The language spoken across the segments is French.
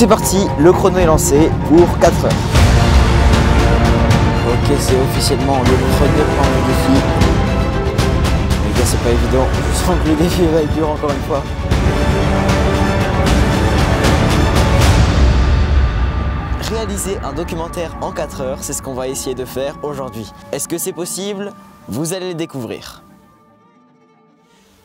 C'est parti, le chrono est lancé pour 4 heures. Ok, c'est officiellement le premier plan du défi. Les gars, c'est pas évident. Je sens que le défi va être dur encore une fois. Réaliser un documentaire en 4 heures, c'est ce qu'on va essayer de faire aujourd'hui. Est-ce que c'est possible? Vous allez le découvrir.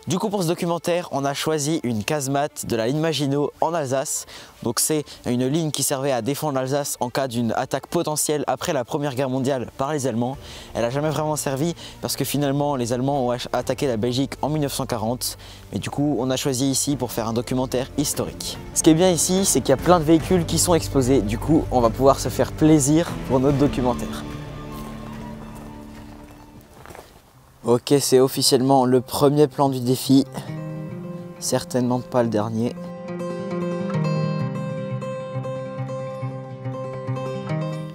Du coup, pour ce documentaire, on a choisi une casemate de la ligne Maginot en Alsace. Donc c'est une ligne qui servait à défendre l'Alsace en cas d'une attaque potentielle après la Première Guerre mondiale par les Allemands. Elle n'a jamais vraiment servi parce que finalement les Allemands ont attaqué la Belgique en 1940. Mais du coup, on a choisi ici pour faire un documentaire historique. Ce qui est bien ici, c'est qu'il y a plein de véhicules qui sont exposés. Du coup, on va pouvoir se faire plaisir pour notre documentaire. Ok, c'est officiellement le premier plan du défi, certainement pas le dernier.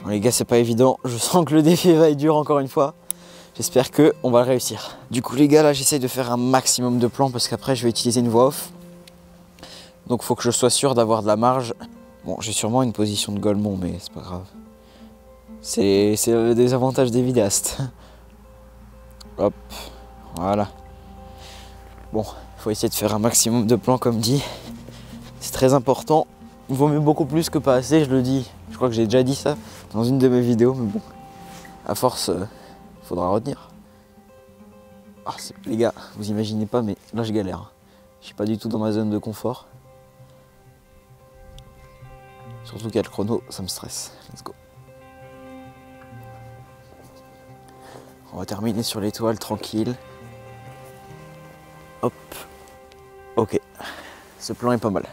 Bon, les gars, c'est pas évident, je sens que le défi va être dur encore une fois. J'espère qu'on va le réussir. Du coup les gars, là j'essaye de faire un maximum de plans parce qu'après je vais utiliser une voix off. Donc il faut que je sois sûr d'avoir de la marge. Bon, j'ai sûrement une position de golemont, mais c'est pas grave. C'est le désavantage des vidéastes. Hop, voilà. Bon, il faut essayer de faire un maximum de plans comme dit. C'est très important. Il vaut mieux beaucoup plus que pas assez, je le dis. Je crois que j'ai déjà dit ça dans une de mes vidéos, mais bon, à force, faudra retenir. Ah, les gars, vous imaginez pas, mais là je galère. Je suis pas du tout dans ma zone de confort. Surtout qu'il y a le chrono, ça me stresse. Let's go. On va terminer sur l'étoile tranquille. Hop. Ok. Ce plan est pas mal.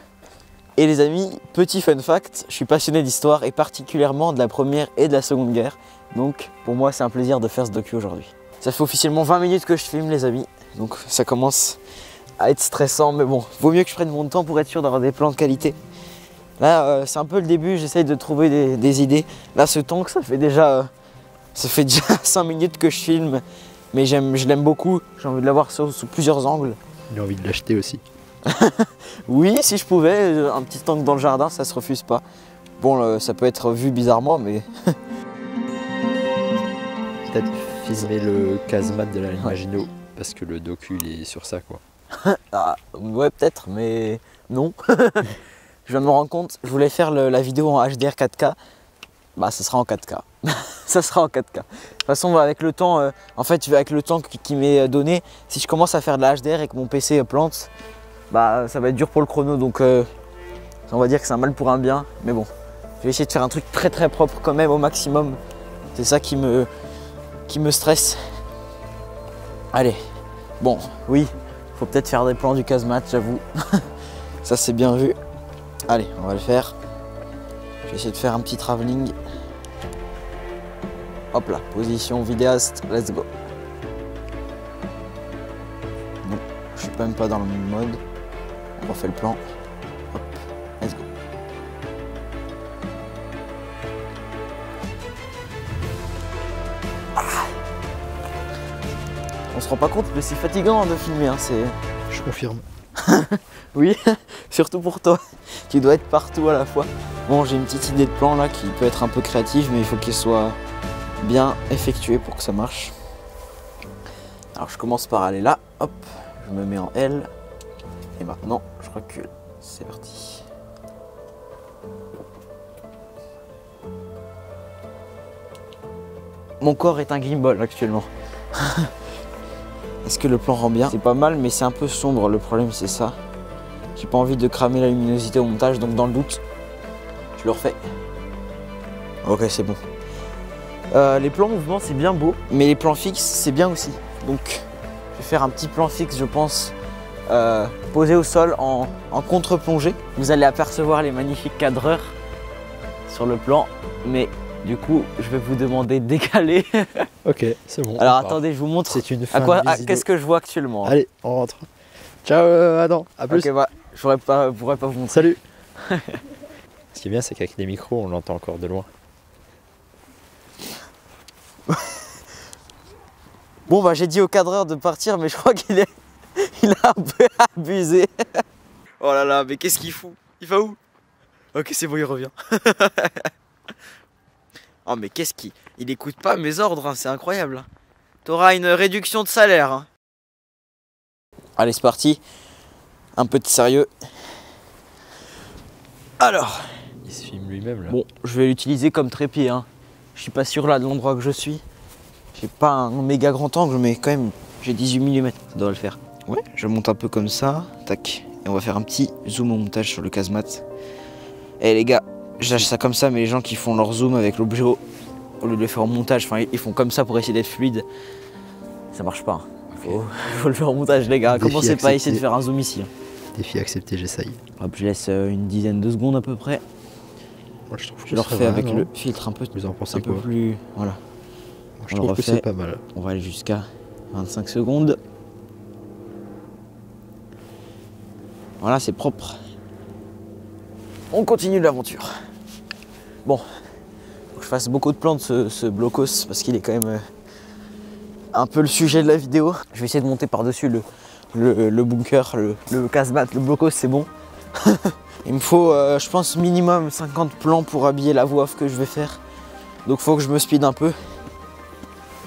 Et les amis, petit fun fact, je suis passionné d'histoire et particulièrement de la Première et de la Seconde Guerre. Donc pour moi c'est un plaisir de faire ce docu aujourd'hui. Ça fait officiellement 20 minutes que je filme les amis. Donc ça commence à être stressant, mais bon, vaut mieux que je prenne mon temps pour être sûr d'avoir des plans de qualité. Là c'est un peu le début, j'essaye de trouver des idées. Là ce tank ça fait déjà 5 minutes que je filme, mais je l'aime beaucoup, j'ai envie de l'avoir sous plusieurs angles. J'ai envie de l'acheter aussi. Oui, si je pouvais, un petit tank dans le jardin, ça se refuse pas. Bon, ça peut être vu bizarrement, mais... Peut-être filmer le casemate de la ligne Maginot, parce que le docu il est sur ça quoi. Ah, ouais peut-être, mais non. Je viens de me rendre compte, je voulais faire la vidéo en HDR 4K. Bah ça sera en 4K. Ça sera en 4K. De toute façon avec le temps, en fait avec le temps qui m'est donné, si je commence à faire de la HDR et que mon PC plante, bah ça va être dur pour le chrono, donc on va dire que c'est un mal pour un bien, mais bon. Je vais essayer de faire un truc très propre quand même au maximum. C'est ça qui me stresse. Allez, bon, oui, faut peut-être faire des plans du casemate, j'avoue. Ça c'est bien vu. Allez, on va le faire. Je vais essayer de faire un petit travelling. Hop là, position vidéaste, let's go. Non, je suis même pas dans le même mode. On refait le plan. Hop, let's go. Ah, on se rend pas compte, mais c'est fatigant de filmer. Hein, je confirme. Oui, surtout pour toi, qui dois être partout à la fois. Bon, j'ai une petite idée de plan là qui peut être un peu créative, mais il faut qu'elle soit bien effectuée pour que ça marche. Alors je commence par aller là, hop, je me mets en L, et maintenant je recule. C'est parti. Mon corps est un gimbal actuellement. Est-ce que le plan rend bien? C'est pas mal, mais c'est un peu sombre, le problème c'est ça. J'ai pas envie de cramer la luminosité au montage, donc dans le doute, je le refais. Ok, c'est bon. Les plans mouvement c'est bien beau, mais les plans fixes c'est bien aussi. Donc je vais faire un petit plan fixe, je pense, posé au sol en contre-plongée. Vous allez apercevoir les magnifiques cadreurs sur le plan, mais du coup je vais vous demander de décaler. Ok, c'est bon. Alors attendez, je vous montre. C'est une fin de vidéo. Qu'est-ce que je vois actuellement. Allez, on rentre. Ciao Adam, à plus. Ok, bah, je pourrais pas vous montrer. Salut. Ce qui est bien, c'est qu'avec les micros, on l'entend encore de loin. Bon bah j'ai dit au cadreur de partir, mais je crois qu'il a un peu abusé. Oh là là, mais qu'est-ce qu'il fout? Il va où? Ok, c'est bon, il revient. Oh, mais qu'est-ce qu'il... Il écoute pas mes ordres, hein, c'est incroyable. T'auras une réduction de salaire. Hein. Allez, c'est parti. Un peu de sérieux. Alors. Il se filme lui-même là. Bon, je vais l'utiliser comme trépied. Hein. Je suis pas sûr là de l'endroit que je suis. J'ai pas un méga grand angle, mais quand même, j'ai 18 mm. Ça doit le faire. Ouais, je monte un peu comme ça. Tac. Et on va faire un petit zoom au montage sur le casemate. Eh les gars, je lâche ça comme ça, mais les gens qui font leur zoom avec l'objet au lieu de le faire en montage, enfin ils font comme ça pour essayer d'être fluide. Ça marche pas. Hein. Faut le faire en montage les gars. Défi Commencez pas à essayer accepté. de faire un zoom ici. Hein. Défi accepté, j'essaye. Hop, je laisse une dizaine de secondes à peu près. Moi je trouve que Je le ça refais va, avec non le filtre un peu Vous en pensez quoi? plus. Voilà. Moi, je On trouve le que refait. c'est pas mal. On va aller jusqu'à 25 secondes. Voilà, c'est propre. On continue l'aventure. Bon, faut que je fasse beaucoup de plans de ce blocos parce qu'il est quand même un peu le sujet de la vidéo. Je vais essayer de monter par-dessus le bunker, le casemate, le blocos, c'est bon. Il me faut, je pense, minimum 50 plans pour habiller la voix off que je vais faire. Donc faut que je me speed un peu.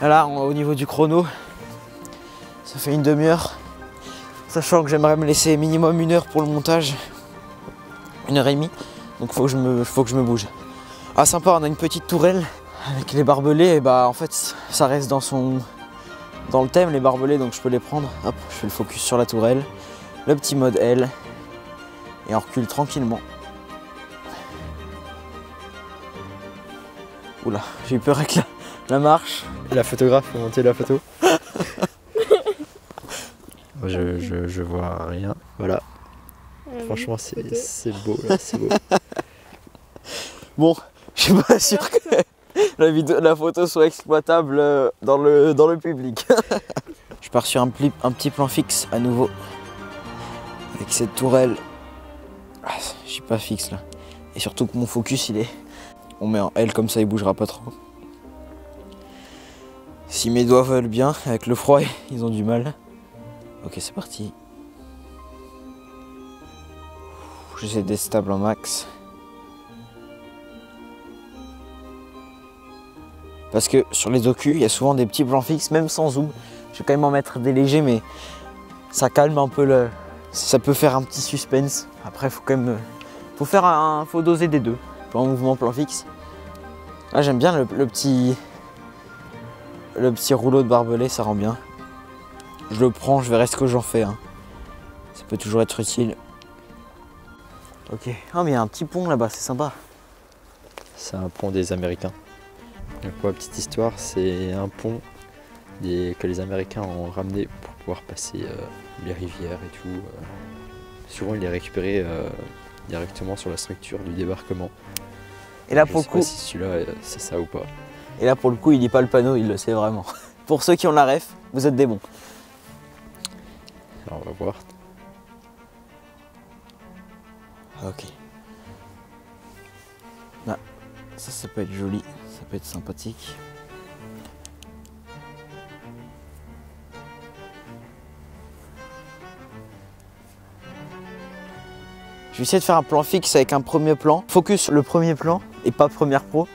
Là, au niveau du chrono, ça fait une demi-heure. Sachant que j'aimerais me laisser minimum 1 heure pour le montage. 1h30. Donc faut que je me bouge. Ah sympa, on a une petite tourelle avec les barbelés. Et bah en fait ça reste dans le thème les barbelés, donc je peux les prendre. Hop, je fais le focus sur la tourelle. Le petit mode L. Et on recule tranquillement. Oula, j'ai eu peur avec la marche. La photographe, faut monter la photo. je vois rien. Voilà. Franchement, c'est beau là, c'est beau. Bon, je suis pas sûr que la photo soit exploitable dans le public. Je pars sur un petit plan fixe à nouveau. Avec cette tourelle. Ah, je suis pas fixe là. Et surtout que mon focus il est. On met en L comme ça il bougera pas trop. Si mes doigts veulent bien, avec le froid ils ont du mal. Ok, c'est parti. J'essaie d'être stable en max. Parce que sur les docus, il y a souvent des petits plans fixes, même sans zoom. Je vais quand même en mettre des légers, mais ça calme un peu le. Ça peut faire un petit suspense. Après, faut quand même. Faut doser des deux. Plan mouvement, plan fixe. Là, j'aime bien le petit rouleau de barbelé, ça rend bien. Je le prends, je verrai ce que j'en fais. Hein. Ça peut toujours être utile. Ok. Ah, mais il y a un petit pont là-bas, c'est sympa. C'est un pont des Américains. Donc, pour la petite histoire, c'est un pont que les Américains ont ramené pour pouvoir passer les rivières et tout. Souvent, il est récupéré directement sur la structure du débarquement. Et là, Je pour le sais coup. pas si celui-là, c'est ça ou pas. Et là, pour le coup, il lit pas le panneau, il le sait vraiment. Pour ceux qui ont la ref, vous êtes des bons. Alors, on va voir. Ok. Là, ça peut être joli, ça peut être sympathique. Je vais essayer de faire un plan fixe avec un premier plan. Focus le premier plan et pas première pro.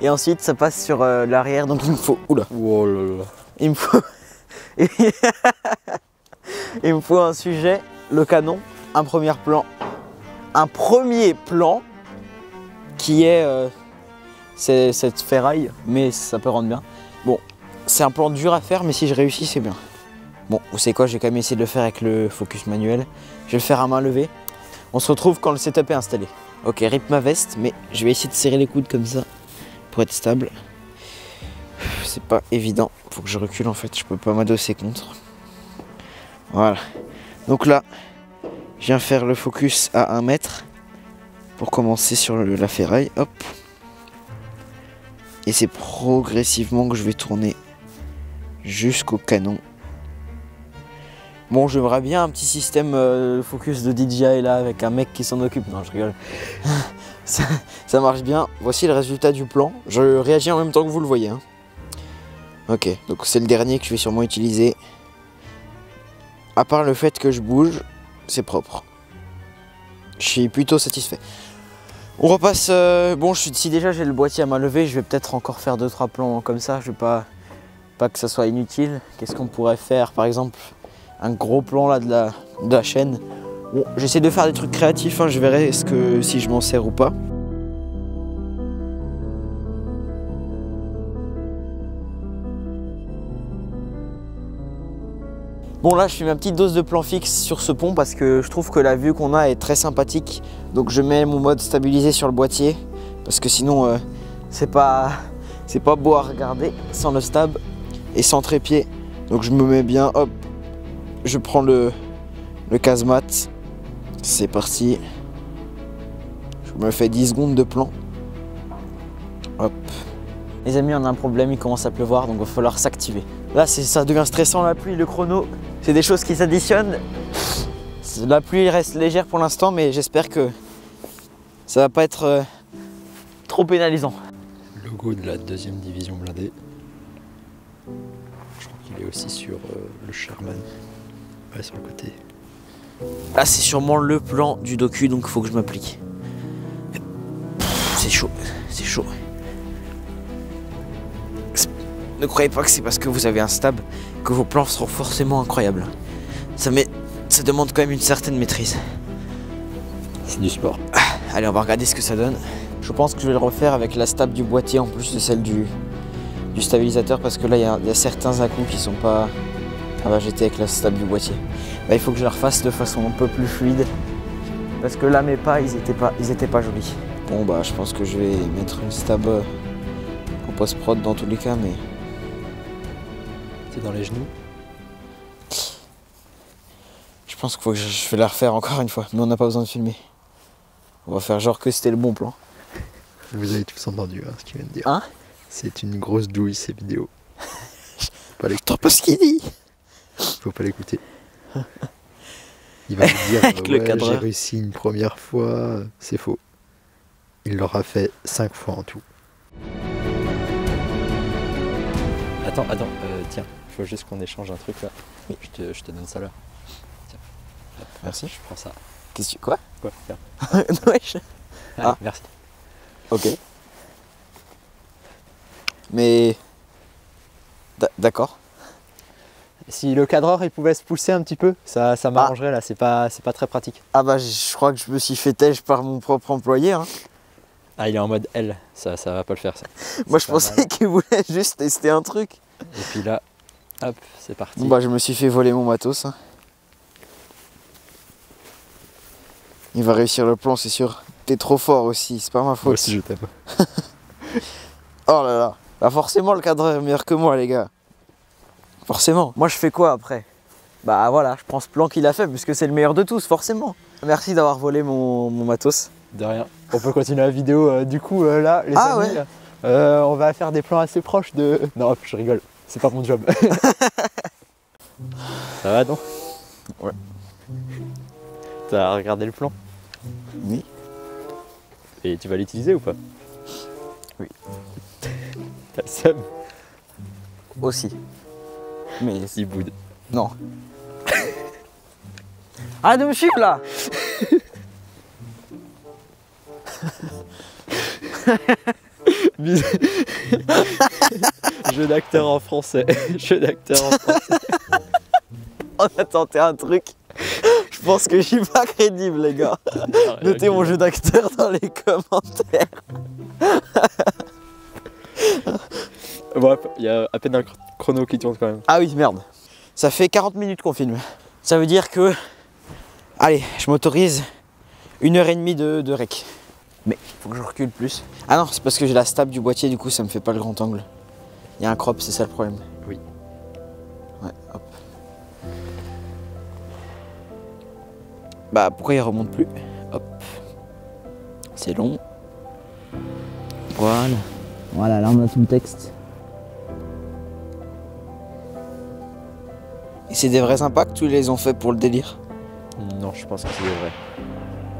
Et ensuite ça passe sur l'arrière, donc il me faut. Oula. Oh là là. Il me faut. Il me faut un sujet, le canon, un premier plan. Un premier plan qui est cette ferraille, mais ça peut rendre bien. Bon, c'est un plan dur à faire, mais si je réussis, c'est bien. Bon, vous savez quoi, je vais quand même essayer de le faire avec le focus manuel. Je vais le faire à main levée. On se retrouve quand le setup est installé. Ok, rip ma veste, mais je vais essayer de serrer les coudes comme ça pour être stable. C'est pas évident, faut que je recule en fait, je peux pas m'adosser contre. Voilà. Donc là, je viens faire le focus à 1 mètre pour commencer sur la ferraille. Hop. Et c'est progressivement que je vais tourner jusqu'au canon. Bon, j'aimerais bien un petit système focus de DJI là avec un mec qui s'en occupe. Non, je rigole. ça marche bien. Voici le résultat du plan. Je réagis en même temps que vous le voyez. Hein. Ok, donc c'est le dernier que je vais sûrement utiliser. À part le fait que je bouge, c'est propre. Je suis plutôt satisfait. On repasse, bon si déjà j'ai le boîtier à main levée, je vais peut-être encore faire 2-3 plans comme ça, je vais pas que ça soit inutile. Qu'est-ce qu'on pourrait faire? Par exemple, un gros plan là de la chaîne. Bon, j'essaie de faire des trucs créatifs, hein, je verrai si je m'en sers ou pas. Bon là je fais ma petite dose de plan fixe sur ce pont parce que je trouve que la vue qu'on a est très sympathique. Donc je mets mon mode stabilisé sur le boîtier parce que sinon c'est pas beau à regarder sans le stab et sans trépied. Donc je me mets bien, hop, je prends le casemate, c'est parti. Je me fais 10 secondes de plan. Hop. Les amis, on a un problème, il commence à pleuvoir donc il va falloir s'activer. Là ça devient stressant la pluie, le chrono, c'est des choses qui s'additionnent. La pluie reste légère pour l'instant mais j'espère que ça va pas être trop pénalisant. Logo de la 2e division blindée. Je crois qu'il est aussi sur le Sherman. Ouais, sur le côté. Là c'est sûrement le plan du docu donc il faut que je m'applique. C'est chaud, c'est chaud. Ne croyez pas que c'est parce que vous avez un stab que vos plans seront forcément incroyables. Ça demande quand même une certaine maîtrise. C'est du sport. Allez, on va regarder ce que ça donne. Je pense que je vais le refaire avec la stab du boîtier en plus de celle du stabilisateur parce que là il y a certains à-coups qui sont pas... Ah bah j'étais avec la stab du boîtier. Bah, il faut que je la refasse de façon un peu plus fluide parce que là mes pas ils étaient pas jolis. Bon bah je pense que je vais mettre une stab en post-prod dans tous les cas mais... C'est dans les genoux. Je pense qu'il faut que je vais la refaire encore une fois, mais on n'a pas besoin de filmer. On va faire genre que c'était le bon plan. Vous avez tous entendu ce qu'il vient de dire. Hein? C'est une grosse douille ces vidéos. Pas l'écouter pas ce qu'il dit. Faut pas l'écouter. Il va vous dire Avec le ouais, cadreur. j'ai réussi une première fois. C'est faux. Il l'aura fait 5 fois en tout. Attends, tiens, il faut juste qu'on échange un truc là. Oui. Je te donne ça là. Tiens. Hop, Merci. Je prends ça. Qu'est-ce que quoi? Quoi? Tiens. Wesh. Allez, Ah. merci. Ok. Mais... D'accord. Si le cadreur il pouvait se pousser un petit peu, ça m'arrangerait là, c'est pas très pratique. Ah bah je crois que je me suis fait têche par mon propre employé. Hein. Ah, il est en mode L, ça va pas le faire ça. Moi je pas pensais mal. qu'il voulait juste tester un truc. Et puis là, hop, c'est parti. Bon bah je me suis fait voler mon matos. Hein. Il va réussir le plan c'est sûr. T'es trop fort aussi, c'est pas ma faute. Moi aussi je t'aime. Oh là là. Bah forcément le cadreur est meilleur que moi les gars. Forcément. Moi je fais quoi après? Bah voilà, je prends ce plan qu'il a fait puisque c'est le meilleur de tous, forcément. Merci d'avoir volé mon matos. De rien. On peut continuer la vidéo du coup là, les Ah amis. ouais. On va faire des plans assez proches de... Non, je rigole, c'est pas mon job. Ça va non? Ouais. T'as regardé le plan? Oui. Et tu vas l'utiliser ou pas? Oui. T'as le seum? Aussi. Mais Il boude. non. Arrête de me suivre là. Jeu d'acteur en français. Jeu d'acteur en français. On a tenté un truc. Je pense que je suis pas crédible les gars. Notez mon jeu d'acteur dans les commentaires. Bon, il y a à peine un chrono qui tourne quand même. Ah oui merde. Ça fait 40 minutes qu'on filme. Ça veut dire que... Allez, je m'autorise 1h30 de rec. Mais il faut que je recule plus. Ah non, c'est parce que j'ai la stab du boîtier, du coup ça me fait pas le grand angle. Il y a un crop, c'est ça le problème. Oui. Ouais, hop. Bah pourquoi il remonte plus? Hop. C'est long. Voilà. Voilà, là on a tout le texte. Et c'est des vrais impacts ou ils les ont fait pour le délire? Non, je pense que c'est des vrais.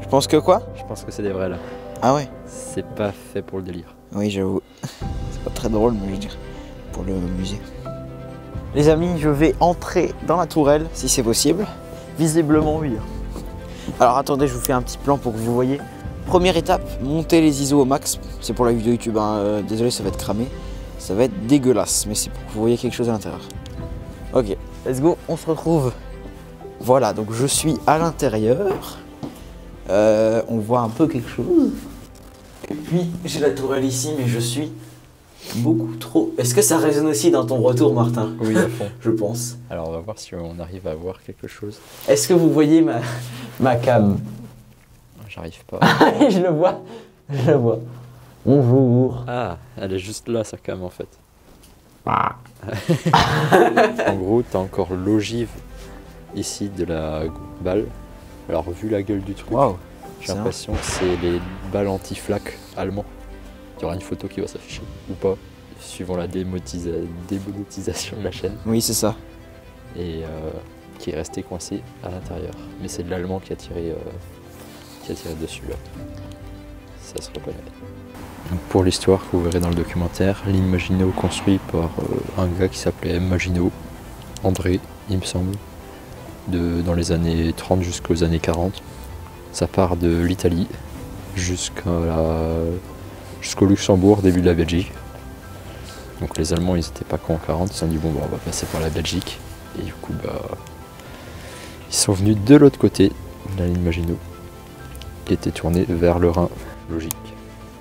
Je pense que quoi? Je pense que c'est des vrais là. Ah ouais? C'est pas fait pour le délire. Oui, j'avoue. C'est pas très drôle, mais je veux dire, pour le musée. Les amis, je vais entrer dans la tourelle, si c'est possible. Visiblement, oui. Alors attendez, je vous fais un petit plan pour que vous voyez. première étape, monter les ISO au max. C'est pour la vidéo YouTube, hein. Désolé, ça va être cramé. Ça va être dégueulasse, mais c'est pour que vous voyez quelque chose à l'intérieur. Ok, let's go, on se retrouve. Voilà, donc je suis à l'intérieur. On voit un peu quelque chose. Et puis, j'ai la tourelle ici, mais je suis beaucoup trop... Est-ce que ça résonne aussi dans ton retour, Martin? Oui, à fond. Je pense. Alors on va voir si on arrive à voir quelque chose. Est-ce que vous voyez ma cam? J'arrive pas. Je le vois, je le vois. Bonjour. Ah, elle est juste là, sa cam en fait. En gros, t'as encore l'ogive ici de la balle. Alors vu la gueule du truc, Waouh. j'ai l'impression que c'est les balles anti-flaques allemands. Il y aura une photo qui va s'afficher ou pas, suivant la démonétisation de la chaîne. Oui, c'est ça. Et qui est resté coincé à l'intérieur. Mais c'est de l'allemand qui a tiré dessus là. Ça se reconnaît. Donc pour l'histoire que vous verrez dans le documentaire, ligne Maginot construit par un gars qui s'appelait Maginot, André, il me semble, dans les années 30 jusqu'aux années 40. Ça part de l'Italie jusqu'au Luxembourg, début de la Belgique. Donc les Allemands ils étaient pas cons en 40, ils se sont dit bon bah, on va passer par la Belgique. Et du coup bah ils sont venus de l'autre côté de la ligne Maginot, qui était tournée vers le Rhin, logique.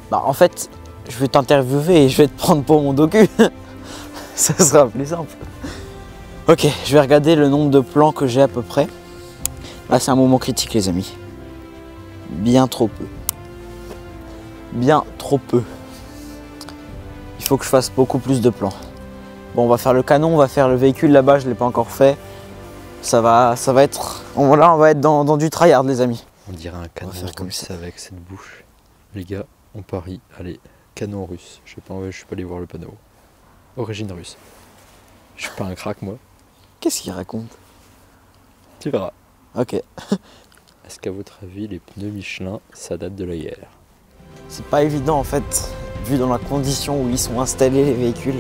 Bah en fait, je vais t'interviewer et je vais te prendre pour mon docu. Ça sera plus simple. Ok, je vais regarder le nombre de plans que j'ai à peu près. Là c'est un moment critique les amis. Bien trop peu. Bien trop peu. Il faut que je fasse beaucoup plus de plans. Bon, on va faire le canon, on va faire le véhicule là-bas, je ne l'ai pas encore fait. Ça va être... Là, on va être dans du tryhard les amis. On dirait un canon russe avec cette bouche. Les gars, on parie. Allez, canon russe. Je suis pas allé voir le panneau. Origine russe. Je suis pas un crack moi. Qu'est-ce qu'il raconte? Tu verras. Ok. Est-ce qu'à votre avis, les pneus Michelin, ça date de la guerre? C'est pas évident en fait, vu dans la condition où ils sont installés les véhicules.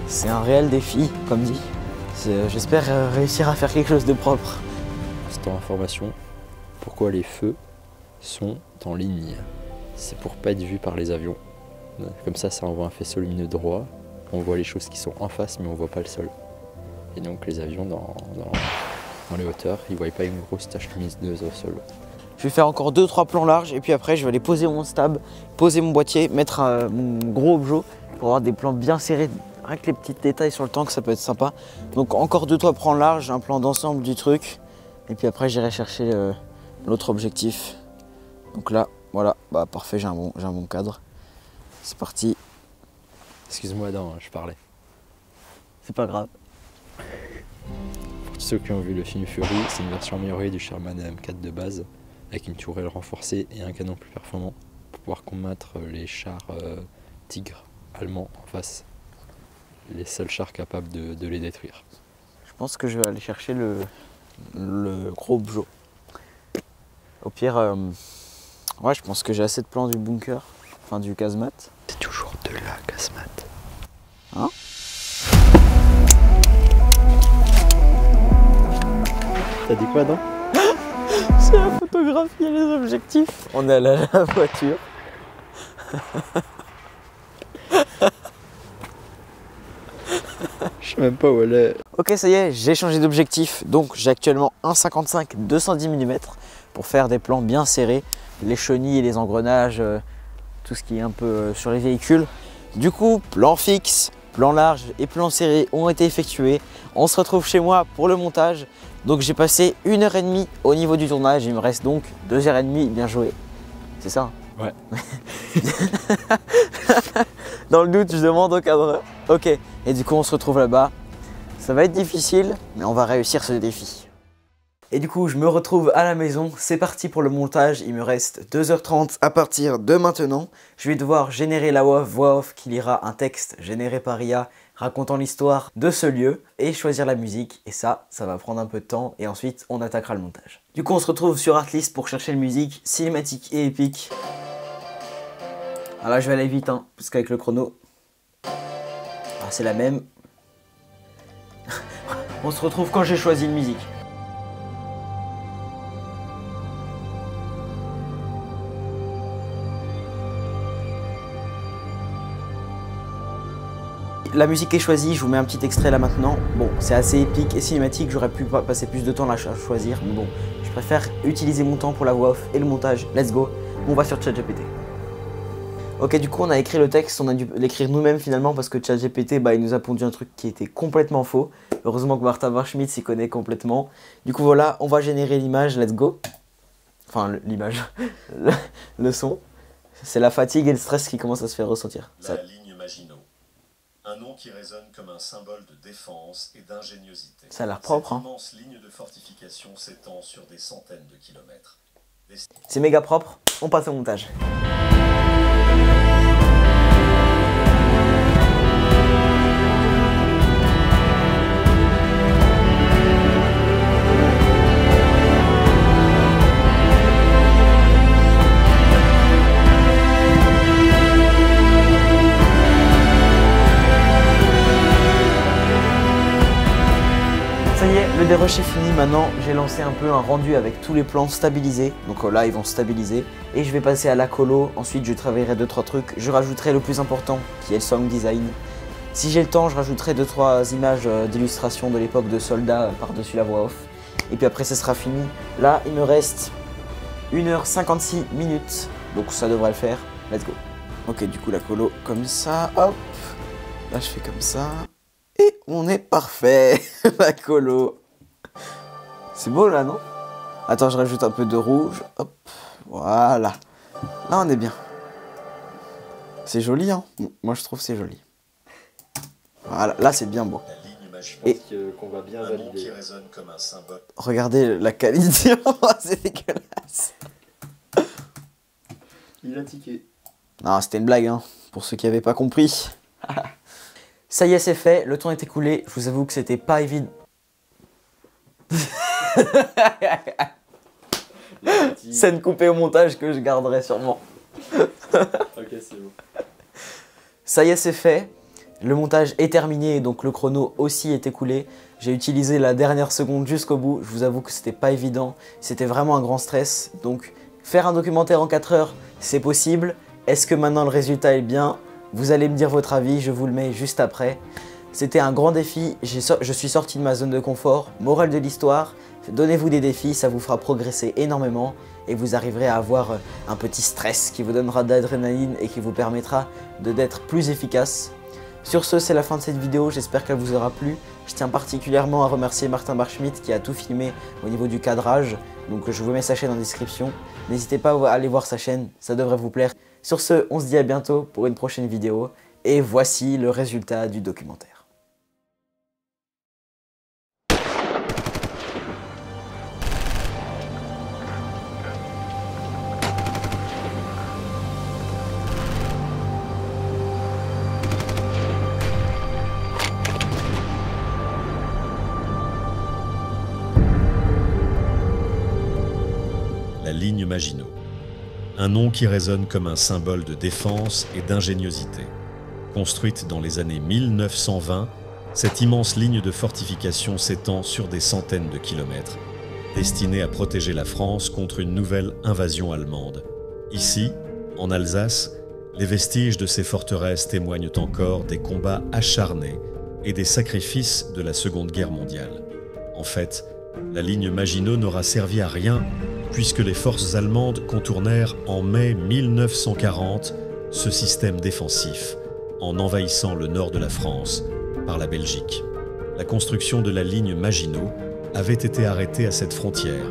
C'est un réel défi, comme dit. J'espère réussir à faire quelque chose de propre. Instant information, pourquoi les feux sont en ligne? C'est pour pas être vu par les avions. Comme ça envoie un faisceau lumineux droit. On voit les choses qui sont en face, mais on voit pas le sol. Et donc les avions dans les hauteurs, ils voient pas une grosse tache lumineuse au sol. Je vais faire encore 2-3 plans larges et puis après je vais aller poser mon stab, poser mon boîtier, mettre mon gros objet pour avoir des plans bien serrés. Rien que les petits détails sur le tank, ça peut être sympa. Donc encore 2-3 plans larges, un plan d'ensemble du truc. Et puis après j'irai chercher l'autre objectif. Donc là, voilà, bah parfait, j'ai un bon cadre. C'est parti. Excuse-moi Adam, je parlais. C'est pas grave. Pour tous ceux qui ont vu le film Fury, c'est une version améliorée du Sherman M4 de base, avec une tourelle renforcée et un canon plus performant pour pouvoir combattre les chars tigres allemands en face. Les seuls chars capables de les détruire. Je pense que je vais aller chercher le gros Peugeot. Au pire, ouais, je pense que j'ai assez de plans du bunker, enfin du casemate. C'est toujours de la casemate. Hein? T'as dit quoi, Adam? C'est la photographie et les objectifs. On est à la voiture. Je sais même pas où elle est. Ok, ça y est, j'ai changé d'objectif. Donc j'ai actuellement un 55 210 mm pour faire des plans bien serrés. Les chenilles et les engrenages, tout ce qui est un peu sur les véhicules. Du coup, plan fixe, plan large et plan serré ont été effectués. On se retrouve chez moi pour le montage. Donc j'ai passé 1h30 au niveau du tournage. Il me reste donc 2h30 bien joué. C'est ça? Ouais. Dans le doute, je demande au cadreur. Ok, et du coup on se retrouve là-bas. Ça va être difficile, mais on va réussir ce défi. Et du coup, je me retrouve à la maison. C'est parti pour le montage. Il me reste 2h30 à partir de maintenant. Je vais devoir générer la voix off qui lira un texte généré par IA racontant l'histoire de ce lieu et choisir la musique. Et ça va prendre un peu de temps et ensuite on attaquera le montage. Du coup, on se retrouve sur Artlist pour chercher une musique cinématique et épique. Alors là, je vais aller vite, hein, parce qu'avec le chrono, c'est la même. On se retrouve quand j'ai choisi une musique. la musique est choisie, je vous mets un petit extrait là maintenant. Bon, c'est assez épique et cinématique, j'aurais pu passer plus de temps là à choisir, mais bon, je préfère utiliser mon temps pour la voix off et le montage. Let's go, on va sur ChatGPT. Ok, du coup on a écrit le texte, on a dû l'écrire nous-mêmes finalement parce que ChatGPT, il nous a pondu un truc qui était complètement faux. Heureusement que Martin Barschmidt s'y connaît complètement. Du coup voilà, on va générer l'image, let's go. Enfin l'image, le son. C'est la fatigue et le stress qui commencent à se faire ressentir. La ligne Maginot. Un nom qui résonne comme un symbole de défense et d'ingéniosité. Ça a l'air propre, Cette hein. immense ligne de fortification s'étend sur des centaines de kilomètres. C'est méga propre, on passe au montage. Ça y est, le dérush est fini. Maintenant, j'ai lancé un peu un rendu avec tous les plans stabilisés. Donc là, ils vont stabiliser. Et je vais passer à la colo. Ensuite, je travaillerai 2-3 trucs. Je rajouterai le plus important, qui est le sound design. Si j'ai le temps, je rajouterai 2-3 images d'illustration de l'époque de soldats par-dessus la voix off. Et puis après, ce sera fini. Là, il me reste 1h56 minutes. Donc ça devrait le faire. Let's go. Ok, du coup, la colo comme ça. Hop. Là, je fais comme ça. Et on est parfait, la colo. C'est beau là, non? Attends, je rajoute un peu de rouge. Hop, voilà. Là, on est bien. C'est joli, hein? Moi, je trouve c'est joli. Voilà, là, c'est bien beau. La ligne Maginot. Je pense qu'on va bien Un nom qui valider. résonne comme un symbole. Regardez la qualité, c'est dégueulasse. Il a tiqué. Non, c'était une blague, hein, pour ceux qui n'avaient pas compris. Ça y est, c'est fait, le temps est écoulé. Je vous avoue que c'était pas évident. Scène coupée au montage que je garderai sûrement. Ok, c'est bon. Ça y est, c'est fait. Le montage est terminé, donc le chrono aussi est écoulé. J'ai utilisé la dernière seconde jusqu'au bout. Je vous avoue que c'était pas évident. C'était vraiment un grand stress. Donc, faire un documentaire en 4 heures, c'est possible. Est-ce que maintenant le résultat est bien? Vous allez me dire votre avis, je vous le mets juste après. C'était un grand défi, je suis sorti de ma zone de confort. Morale de l'histoire, donnez-vous des défis, ça vous fera progresser énormément et vous arriverez à avoir un petit stress qui vous donnera de l'adrénaline et qui vous permettra d'être plus efficace. Sur ce, c'est la fin de cette vidéo, j'espère qu'elle vous aura plu. Je tiens particulièrement à remercier Martin Barschmidt qui a tout filmé au niveau du cadrage. Donc je vous mets sa chaîne en description. N'hésitez pas à aller voir sa chaîne, ça devrait vous plaire. Sur ce, on se dit à bientôt pour une prochaine vidéo. Et voici le résultat du documentaire. La ligne Maginot. Un nom qui résonne comme un symbole de défense et d'ingéniosité. Construite dans les années 1920, cette immense ligne de fortification s'étend sur des centaines de kilomètres, destinée à protéger la France contre une nouvelle invasion allemande. Ici, en Alsace, les vestiges de ces forteresses témoignent encore des combats acharnés et des sacrifices de la Seconde Guerre mondiale. En fait, la ligne Maginot n'aura servi à rien puisque les forces allemandes contournèrent en mai 1940 ce système défensif en envahissant le nord de la France par la Belgique. La construction de la ligne Maginot avait été arrêtée à cette frontière.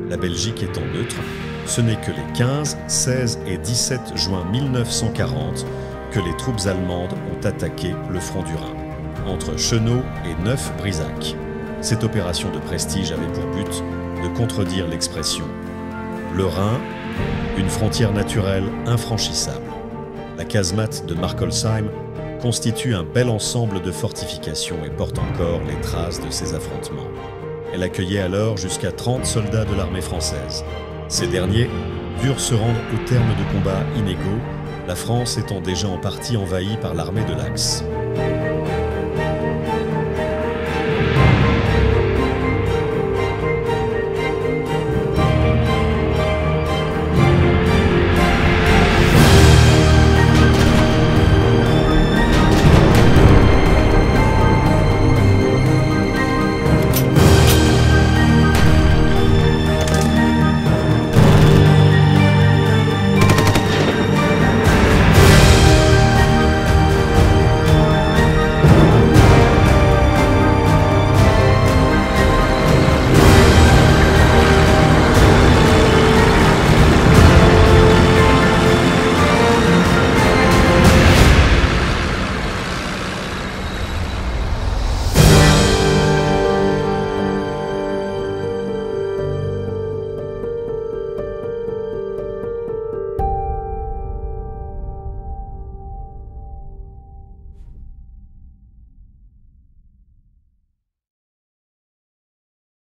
La Belgique étant neutre, ce n'est que les 15, 16 et 17 juin 1940 que les troupes allemandes ont attaqué le front du Rhin, entre Chenaux et Neuf-Brisach. Cette opération de prestige avait pour but de contredire l'expression « Le Rhin, une frontière naturelle infranchissable ». La casemate de Markolsheim constitue un bel ensemble de fortifications et porte encore les traces de ces affrontements. Elle accueillait alors jusqu'à 30 soldats de l'armée française. Ces derniers durent se rendre au terme de combats inégaux, la France étant déjà en partie envahie par l'armée de l'Axe.